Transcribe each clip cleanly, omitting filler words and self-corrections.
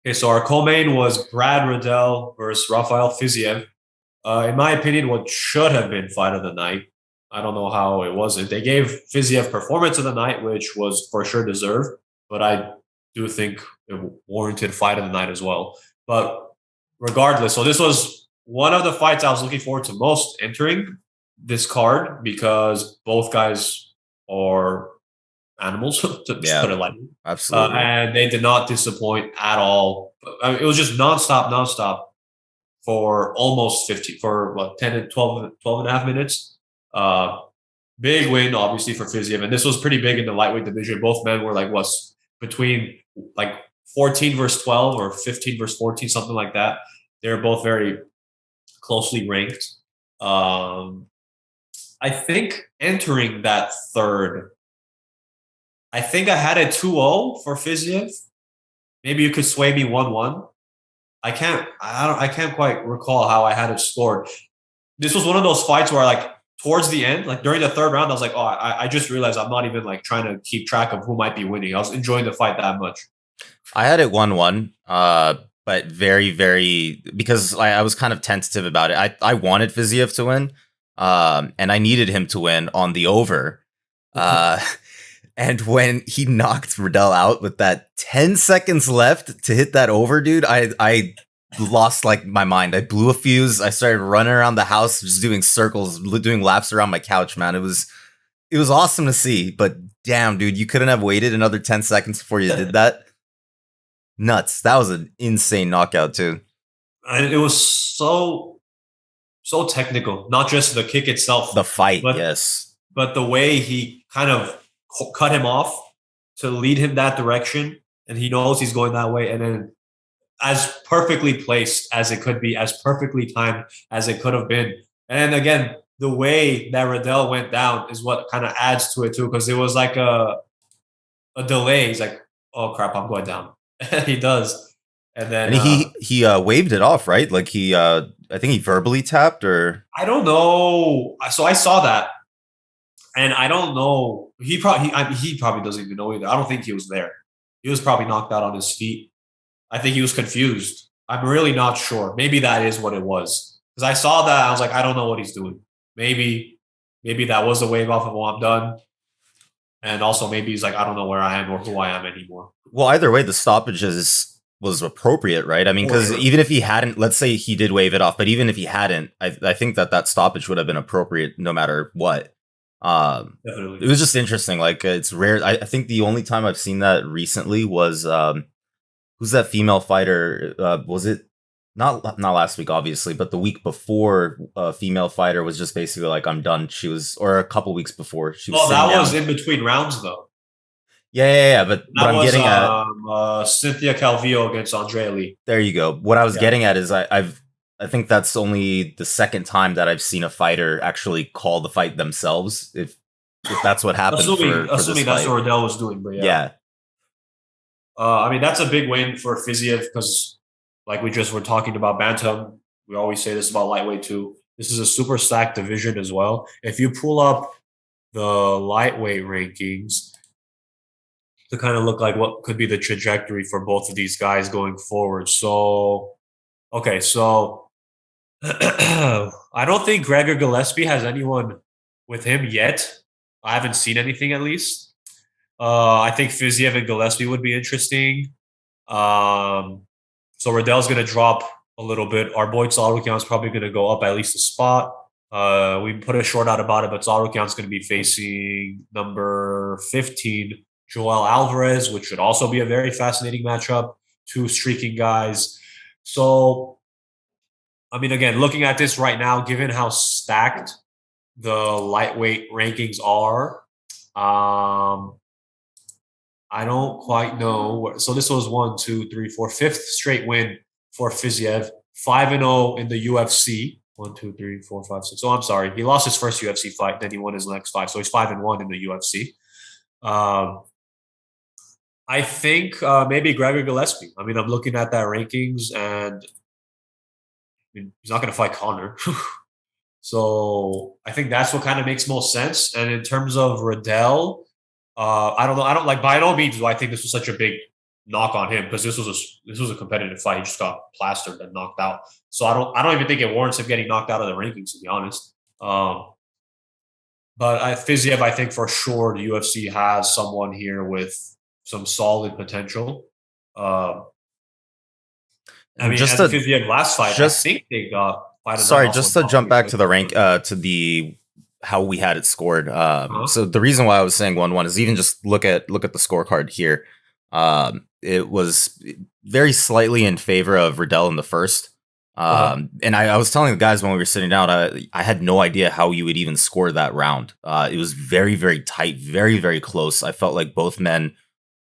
Okay, so our co-main was Brad Riddell versus Rafael Fiziev. In my opinion, what should have been fight of the night. I don't know how it wasn't. They gave Fiziev performance of the night, which was for sure deserved, but I do think it warranted fight of the night as well. But regardless, so this was one of the fights I was looking forward to most entering this card because both guys are animals, to just put Yeah, it lightly. absolutely. And they did not disappoint at all. I mean, it was just nonstop for almost 50, for what, 10 and 12 and a half minutes. Uh, Big win, obviously, for Fiziev. And this was pretty big in the lightweight division. Both men were like, what's between like 14 versus 12 or 15 versus 14, something like that. They're both very closely ranked. Um, I think entering that third, I think I had it 2-0 for Fiziev. Maybe you could sway me 1-1. I can't quite recall how I had it scored. This was one of those fights where like towards the end, like during the third round, I was like, oh, I just realized I'm not even like trying to keep track of who might be winning. I was enjoying the fight that much. I had it 1-1, but very, very because I was kind of tentative about it. I wanted Fiziev to win, and I needed him to win on the over. Uh, and when he knocked Riddell out with that 10 seconds left to hit that over, dude, I lost like my mind. I blew a fuse. I started running around the house, just doing circles, doing laps around my couch. Man, it was awesome to see. But damn, dude, you couldn't have waited another 10 seconds before you did that. Nuts. That was an insane knockout too. And it was so technical, not just the kick itself, The fight, but yes. but the way he kind of cut him off to lead him that direction, and he knows he's going that way, and then as perfectly placed as it could be, as perfectly timed as it could have been. And again, the way that Riddell went down is what kind of adds to it too, because it was like a delay. He's like, "Oh crap, I'm going down." He does, and then And he waved it off, right? Like I think he verbally tapped or I don't know. So I saw that, and I don't know. He probably doesn't even know either. I don't think he was there. He was probably knocked out on his feet. I think he was confused. I'm really not sure. Maybe that is what it was. Because I saw that, I was like, I don't know what he's doing. Maybe, maybe that was a wave off of, well, I'm done. And also maybe he's like, I don't know where I am or who I am anymore. well, either way, the stoppage was appropriate, right? I mean, For because sure. even if he hadn't, let's say he did wave it off, but even if he hadn't, I think that stoppage would have been appropriate no matter what. It Definitely. was just interesting. Like it's rare. I think the only time I've seen that recently was who's that female fighter? Was it not last week, obviously, but the week before? A female fighter was just basically like, "I'm done." She was, or a couple weeks before, she was Oh, sitting that was down. in between rounds, though. Yeah. But what That I'm was getting at, Cynthia Calvillo against Andrea Lee. there you go. What I was Yeah. getting at is I think that's only the second time that I've seen a fighter actually call the fight themselves. If that's what happened for this Assuming that's what fight, Riddell was doing, but yeah. yeah. I mean, that's a big win for Fiziev because, like we just were talking about Bantam, we always say this about lightweight too. This is a super stacked division as well. If you pull up the lightweight rankings to kind of look like what could be the trajectory for both of these guys going forward. So, okay, so I don't think Gregor Gillespie has anyone with him yet. I haven't seen anything at least. I think Fiziev and Gillespie would be interesting. Um, so Riddell's going to drop a little bit. Our boy Tsarukian is probably going to go up at least a spot. We put a short out about it, but Tsarukian's going to be facing number 15, Joel Alvarez, which should also be a very fascinating matchup. Two streaking guys. So, I mean, again, looking at this right now, given how stacked the lightweight rankings are, um, I don't quite know. So this was one, two, three, four, fifth straight win for Fiziev. 5-0 in the UFC. One, two, three, four, five, six. Oh, I'm sorry. He lost his first UFC fight, then he won his next five. So he's 5-1 in the UFC. Um, I think maybe Gregor Gillespie. I mean, I'm looking at that rankings, and I mean, he's not going to fight Connor. So I think that's what kind of makes most sense. And in terms of Riddell, I don't know. I don't like by no means do I think this was such a big knock on him because this was a competitive fight. He just got plastered and knocked out. So I don't even think it warrants him getting knocked out of the rankings, to be honest. But Fiziev, I think for sure the UFC has someone here with some solid potential. I And mean, just and the to Fiziev last fight, I just think they got fight of the night sorry, also just in to top jump three, back right? to the rank to the how we had it scored. Uh-huh. So the reason why I was saying 1-1 is even just look at the scorecard here. It was very slightly in favor of Riddell in the first. Uh-huh. And I was telling the guys when we were sitting down, I had no idea how you would even score that round. It was very, very tight, very, very close. I felt like both men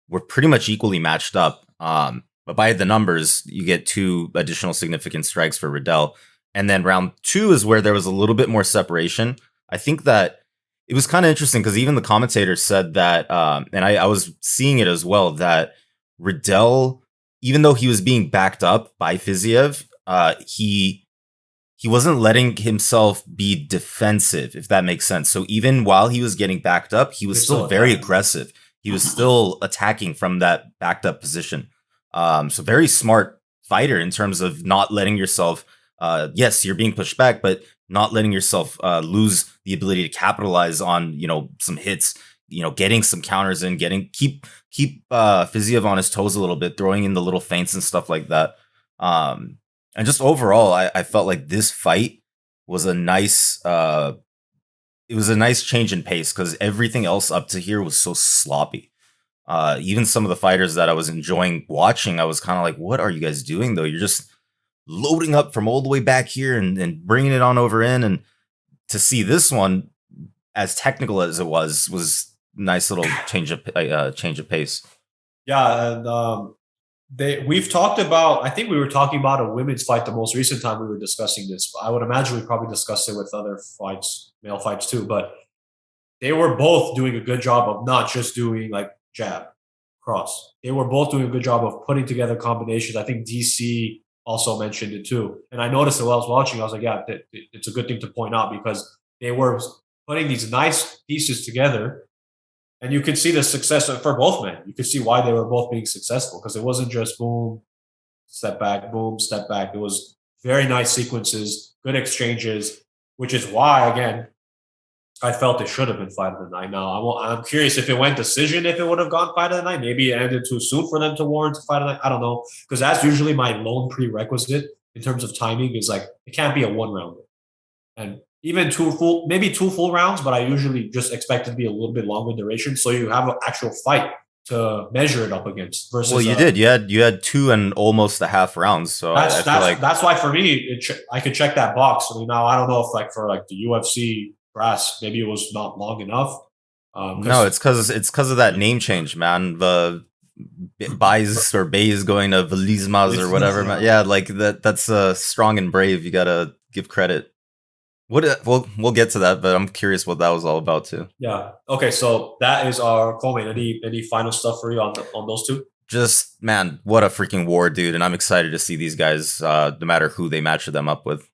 were pretty much equally matched up. But by the numbers, you get 2 additional significant strikes for Riddell. And then round 2 is where there was a little bit more separation. I think that it was kind of interesting because even the commentators said that, and I was seeing it as well, that Riddell, even though he was being backed up by Fiziev, he wasn't letting himself be defensive, if that makes sense. So even while he was getting backed up, he was They're still still very attacking. aggressive. He was still attacking from that backed up position. So very smart fighter in terms of not letting yourself. Yes, you're being pushed back, but not letting yourself lose the ability to capitalize on some hits. Getting some counters in, keep Fiziev on his toes a little bit, throwing in the little feints and stuff like that. And just overall, I felt like this fight was a nice it was a nice change in pace because everything else up to here was so sloppy. Even some of the fighters that I was enjoying watching, I was kind of like, what are you guys doing though? You're just loading up from all the way back here and bringing it on over in. And to see this one, as technical as it was nice little change of pace. Yeah, and we've talked about. I think we were talking about a women's fight the most recent time we were discussing this. I would imagine we probably discussed it with other fights, male fights too. But they were both doing a good job of not just doing like jab, cross. They were both doing a good job of putting together combinations. I think DC also mentioned it too. And I noticed it while I was watching. I was like, yeah, it's a good thing to point out because they were putting these nice pieces together. And you could see the success for both men. You could see why they were both being successful because it wasn't just boom, step back. It was very nice sequences, good exchanges, which is why, again, I felt it should have been fight of the night. Now I'm curious if it went decision, if it would have gone fight of the night. Maybe it ended too soon for them to warrant a fight of the night. I don't know because that's usually my lone prerequisite in terms of timing. Is like it can't be a one rounder, and even maybe 2 full rounds. But I usually just expect it to be a little bit longer duration, so you have an actual fight to measure it up against. Well, Versus you did. You had 2 and almost a half rounds. So I feel like that's why for me I could check that box. I mean, now I don't know if like for like the UFC brass, maybe it was not long enough. no, Because it's because of that name change, man. The Bays or Bays going to Velismas or whatever. Man. Yeah, like that's strong and brave. You gotta give credit. We'll get to that, but I'm curious what that was all about too. yeah. Okay, so that is our co-main. Any final stuff for you on on those two? Just man, what a freaking war, dude! And I'm excited to see these guys, no matter who they match them up with.